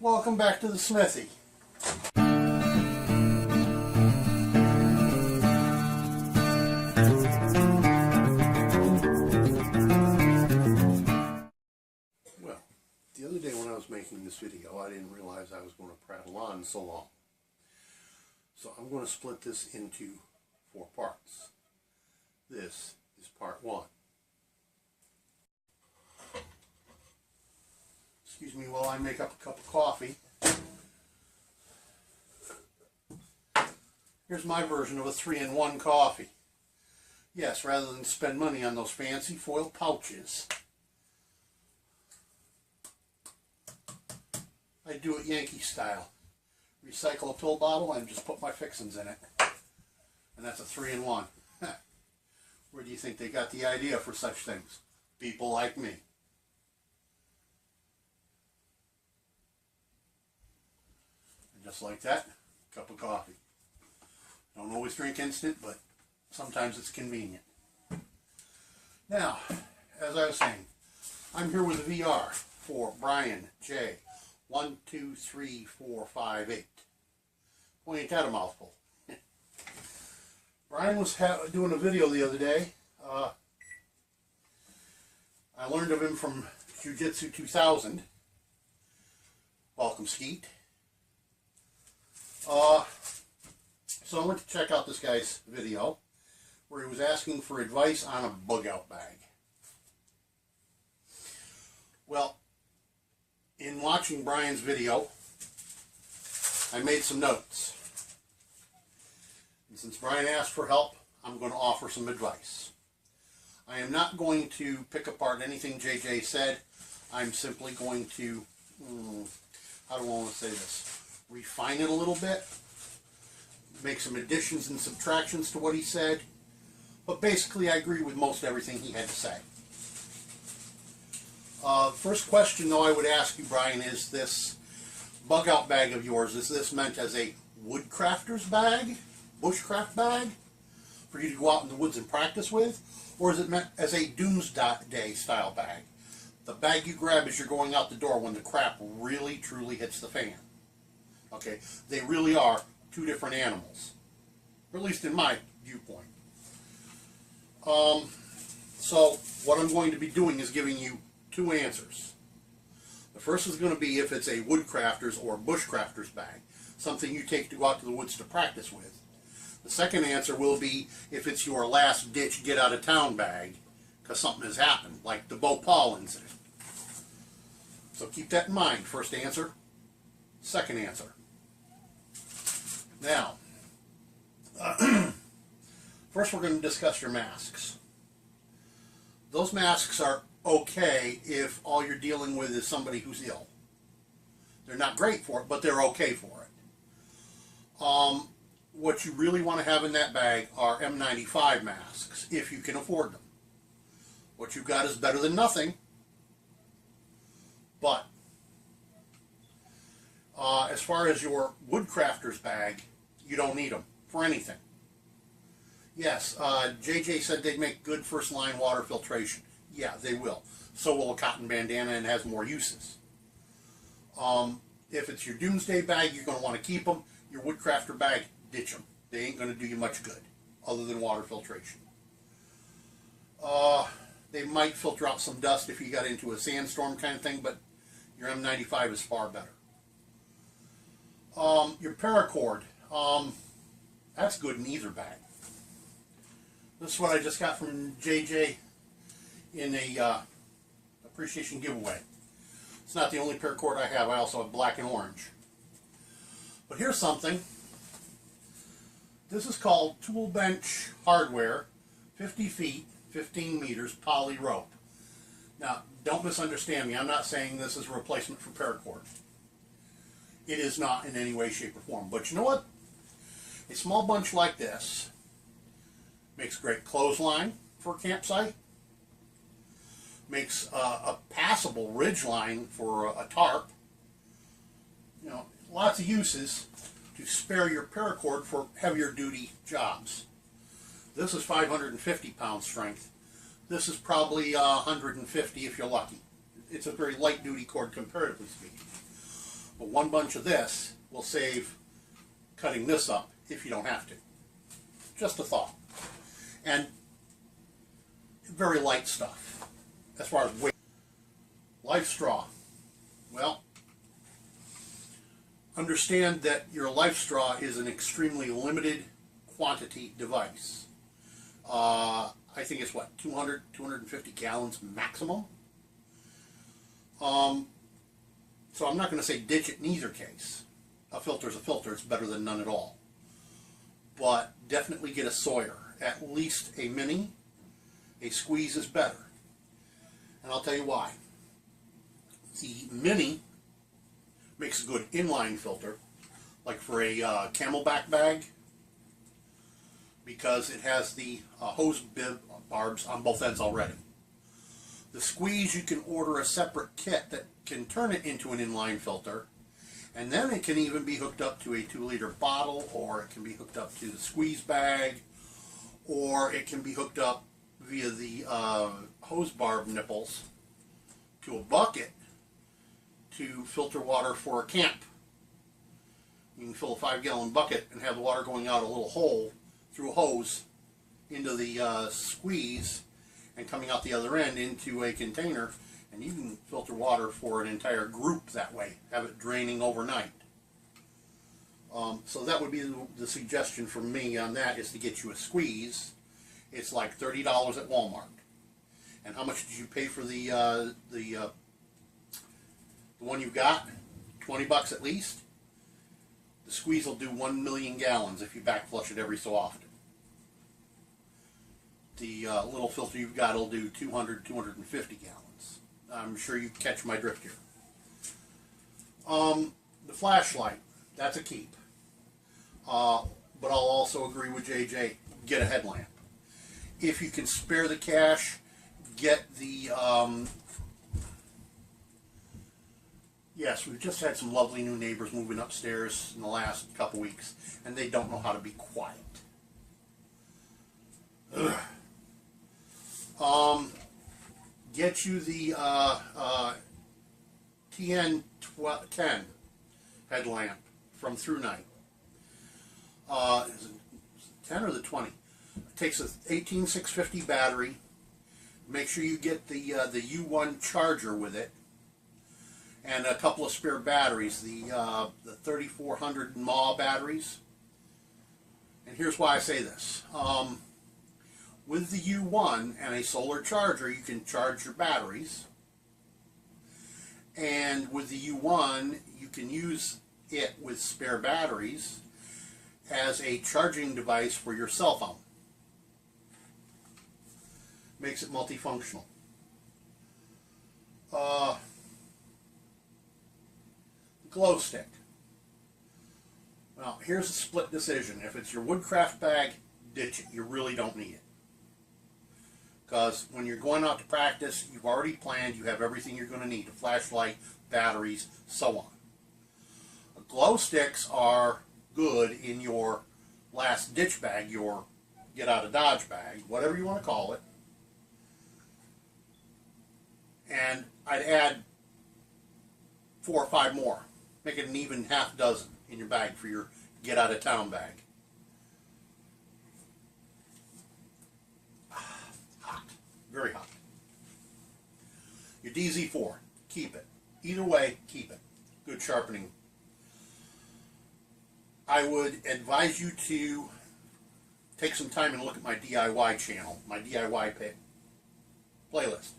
Welcome back to the smithy. Well, the other day when I was making this video, I didn't realize I was going to prattle on so long. So I'm going to split this into 4 parts. This is part 1. Excuse me while I make up a cup of coffee. Here's my version of a 3-in-1 coffee. Yes, rather than spend money on those fancy foil pouches, I do it Yankee style. Recycle a pill bottle and just put my fixins in it. And that's a 3-in-1. Where do you think they got the idea for such things? People like me. And just like that, cup of coffee. Don't always drink instant, but sometimes it's convenient. Now, as I was saying, I'm here with a VR for BRIANJ123458. Boy, ain't that a mouthful. Brian was doing a video the other day. I learned of him from Jiu-Jitsu 2000. Welcome, Skeet. So I went to check out this guy's video where he was asking for advice on a bug-out bag. Well, in watching Brian's video, I made some notes. And since Brian asked for help, I'm going to offer some advice. I am not going to pick apart anything JJ said. I'm simply going to, how do I want to say this? Refine it a little bit. Make some additions and subtractions to what he said. But basically, I agree with most everything he had to say. First question, though, I would ask you, Brian, is this bug-out bag of yours, is this meant as a woodcrafter's bag, bushcraft bag, for you to go out in the woods and practice with? Or is it meant as a doomsday style bag? The bag you grab as you're going out the door when the crap really, truly hits the fan. Okay, they really are 2 different animals, or at least in my viewpoint. So what I'm going to be doing is giving you 2 answers. The first is going to be if it's a woodcrafter's or bushcrafter's bag, something you take to go out to the woods to practice with. The second answer will be if it's your last ditch get out of town bag because something has happened, like the Bhopal incident. So keep that in mind. First answer, second answer. Now, first we're going to discuss your masks. Those masks are okay if all you're dealing with is somebody who's ill. They're not great for it, but they're okay for it. What you really want to have in that bag are N95 masks, if you can afford them. What you've got is better than nothing, but as far as your woodcrafter's bag, you don't need them for anything. Yes, JJ said they'd make good first line water filtration. Yeah, they will. So will a cotton bandana, and has more uses. If it's your doomsday bag, you're going to want to keep them. Your woodcrafter bag, ditch them. They ain't going to do you much good other than water filtration. They might filter out some dust if you got into a sandstorm kind of thing, but your N95 is far better. Your paracord, that's good in either bag. This is what I just got from JJ in a appreciation giveaway. It's not the only paracord I have. I also have black and orange. But here's something. This is called Tool Bench Hardware, 50 feet, 15 meters, poly rope. Now, don't misunderstand me. I'm not saying this is a replacement for paracord. It is not in any way, shape, or form. But you know what? A small bunch like this makes great clothesline for a campsite. Makes a passable ridge line for a tarp. You know, lots of uses to spare your paracord for heavier duty jobs. This is 550 pound strength. This is probably 150 if you're lucky. It's a very light duty cord comparatively speaking. But one bunch of this will save cutting this up if you don't have to. Just a thought. And very light stuff as far as weight. Life straw. Well, understand that your life straw is an extremely limited quantity device. I think it's what, 200, 250 gallons maximum. So I'm not going to say ditch it in either case. A filter's a filter. It's better than none at all. But definitely get a Sawyer. At least a mini. A squeeze is better. And I'll tell you why. The mini makes a good inline filter, like for a camelback bag, because it has the hose bib barbs on both ends already. The squeeze, you can order a separate kit that can turn it into an inline filter, and then it can even be hooked up to a 2-liter bottle, or it can be hooked up to the squeeze bag, or it can be hooked up via the hose barb nipples to a bucket to filter water for a camp. You can fill a 5-gallon bucket and have the water going out a little hole through a hose into the squeeze and coming out the other end into a container, and you can filter water for an entire group that way, have it draining overnight. So that would be the suggestion from me on that, is to get you a squeeze. It's like $30 at Walmart. And how much did you pay for the one you got? 20 bucks at least. The squeeze will do 1 million gallons if you back flush it every so often. The little filter you've got will do 200, 250 gallons. I'm sure you catch my drift here. The flashlight, that's a keep. But I'll also agree with JJ, get a headlamp. If you can spare the cash, get the, yes, we've just had some lovely new neighbors moving upstairs in the last couple weeks, and they don't know how to be quiet. Get you the TN10 headlamp from Through Night. Is it 10 or the 20? It takes a 18650 battery. Make sure you get the U1 charger with it, and a couple of spare batteries, the 3400 mAh batteries. And here's why I say this. With the U1 and a solar charger, you can charge your batteries. And with the U1, you can use it with spare batteries as a charging device for your cell phone. Makes it multifunctional. Glow stick. Well, here's a split decision. If it's your woodcraft bag, ditch it. You really don't need it. Because when you're going out to practice, you've already planned, you have everything you're going to need, a flashlight, batteries, so on. Glow sticks are good in your last ditch bag, your get out of Dodge bag, whatever you want to call it. And I'd add 4 or 5 more. Make it an even half dozen in your bag for your get out of town bag. Hot. Very hot. Your DZ4. Keep it. Either way, keep it. Good sharpening. I would advise you to take some time and look at my DIY channel, my DIY playlist.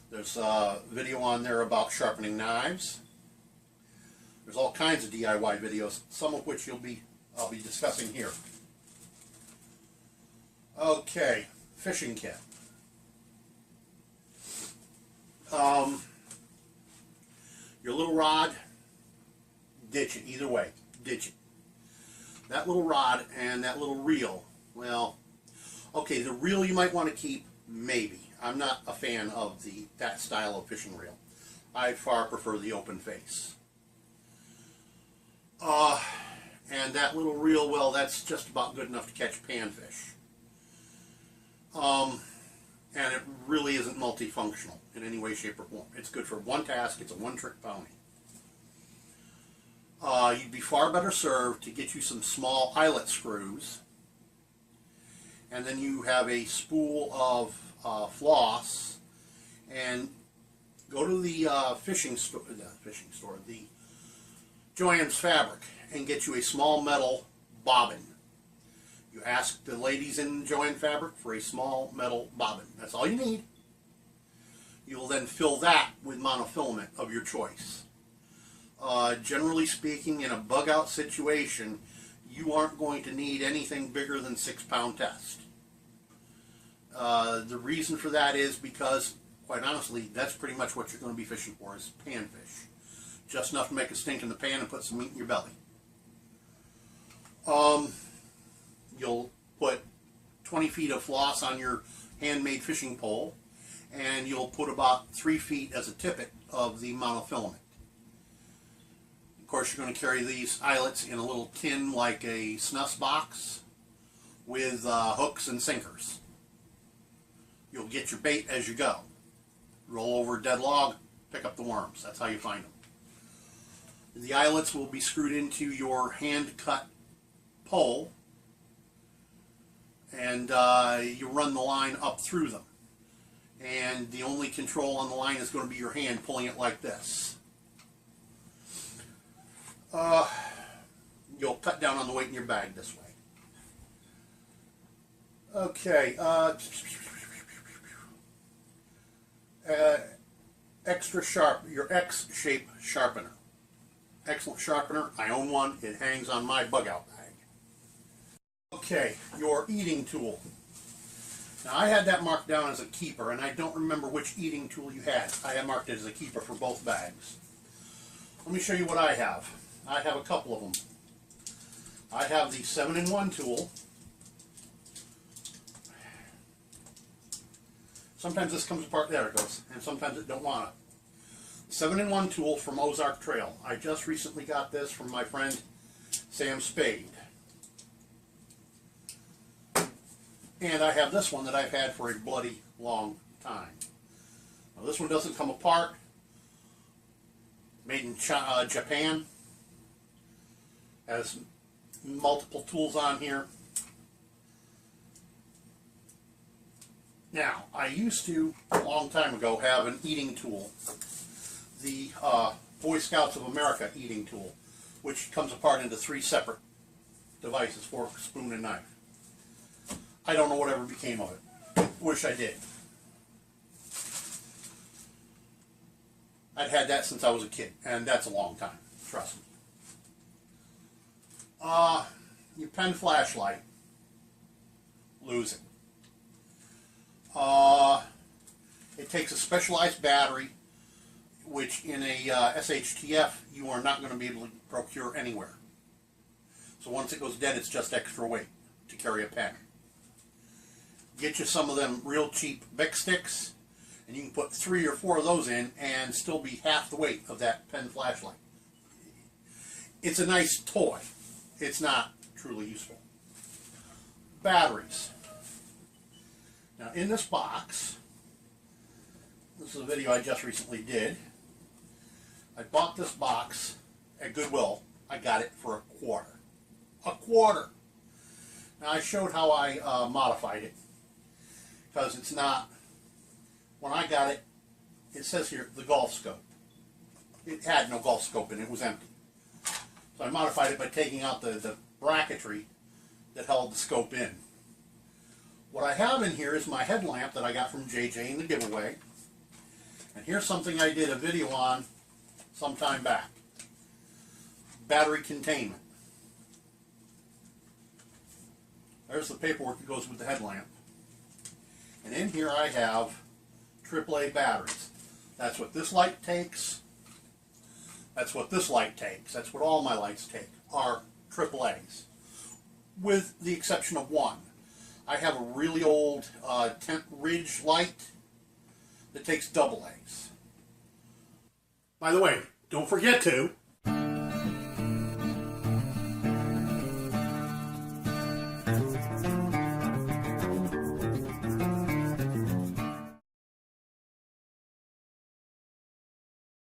There's a video on there about sharpening knives. There's all kinds of DIY videos, some of which I'll be discussing here. Okay, fishing kit. Your little rod, ditch it. Either way, ditch it. That little rod and that little reel, well, okay, the reel you might want to keep, maybe. I'm not a fan of that style of fishing reel. I far prefer the open face. And that little reel, well, that's just about good enough to catch panfish. And it really isn't multifunctional. in any way, shape, or form. It's good for one task. It's a one-trick pony. You'd be far better served to get you some small eyelet screws, and then you have a spool of floss, and go to the the Joann's Fabric, and get you a small metal bobbin. You ask the ladies in Joann Fabric for a small metal bobbin. That's all you need. You'll then fill that with monofilament of your choice. Generally speaking, in a bug out situation, you aren't going to need anything bigger than 6-pound test. The reason for that is because, quite honestly, that's pretty much what you're going to be fishing for, is panfish. Just enough to make a stink in the pan and put some meat in your belly. You'll put 20 feet of floss on your handmade fishing pole, and you'll put about 3 feet as a tippet of the monofilament. Of course, you're going to carry these eyelets in a little tin like a snus box with hooks and sinkers. You'll get your bait as you go. Roll over a dead log, pick up the worms. That's how you find them. The eyelets will be screwed into your hand-cut pole, and you run the line up through them. And the only control on the line is going to be your hand pulling it like this. You'll cut down on the weight in your bag this way. Okay. Extra sharp, your X-shape sharpener. Excellent sharpener. I own one. It hangs on my bug out bag. Okay, your eating tool. Now, I had that marked down as a keeper, and I don't remember which eating tool you had. I had marked it as a keeper for both bags. Let me show you what I have. I have a couple of them. I have the 7-in-1 tool. Sometimes this comes apart, there it goes, and sometimes it don't want to. 7-in-1 tool from Ozark Trail. I just recently got this from my friend Sam Spade. And I have this one that I've had for a bloody long time. Now, this one doesn't come apart. Made in Japan. Has multiple tools on here. Now, I used to, a long time ago, have an eating tool. The Boy Scouts of America eating tool, which comes apart into 3 separate devices, fork, spoon, and knife. I don't know whatever became of it. Wish I did. I'd had that since I was a kid, and that's a long time, trust me. Your pen flashlight, lose it. It takes a specialized battery, which in a SHTF you are not going to be able to procure anywhere. So once it goes dead, it's just extra weight to carry a pen. Get you some of them real cheap Bic sticks, and you can put 3 or 4 of those in and still be half the weight of that pen flashlight. It's a nice toy. It's not truly useful. Batteries. Now in this box, this is a video I just recently did. I bought this box at Goodwill. I got it for $0.25. $0.25! Now I showed how I modified it, because it's not, when I got it, it says here, the golf scope. It had no golf scope in it, it was empty. So I modified it by taking out the bracketry that held the scope in. What I have in here is my headlamp that I got from JJ in the giveaway. And here's something I did a video on some time back. Battery containment. There's the paperwork that goes with the headlamp. And in here I have AAA batteries. That's what this light takes. That's what this light takes. That's what all my lights take, are AAAs. With the exception of one. I have a really old Tent Ridge light that takes AA's. By the way, don't forget to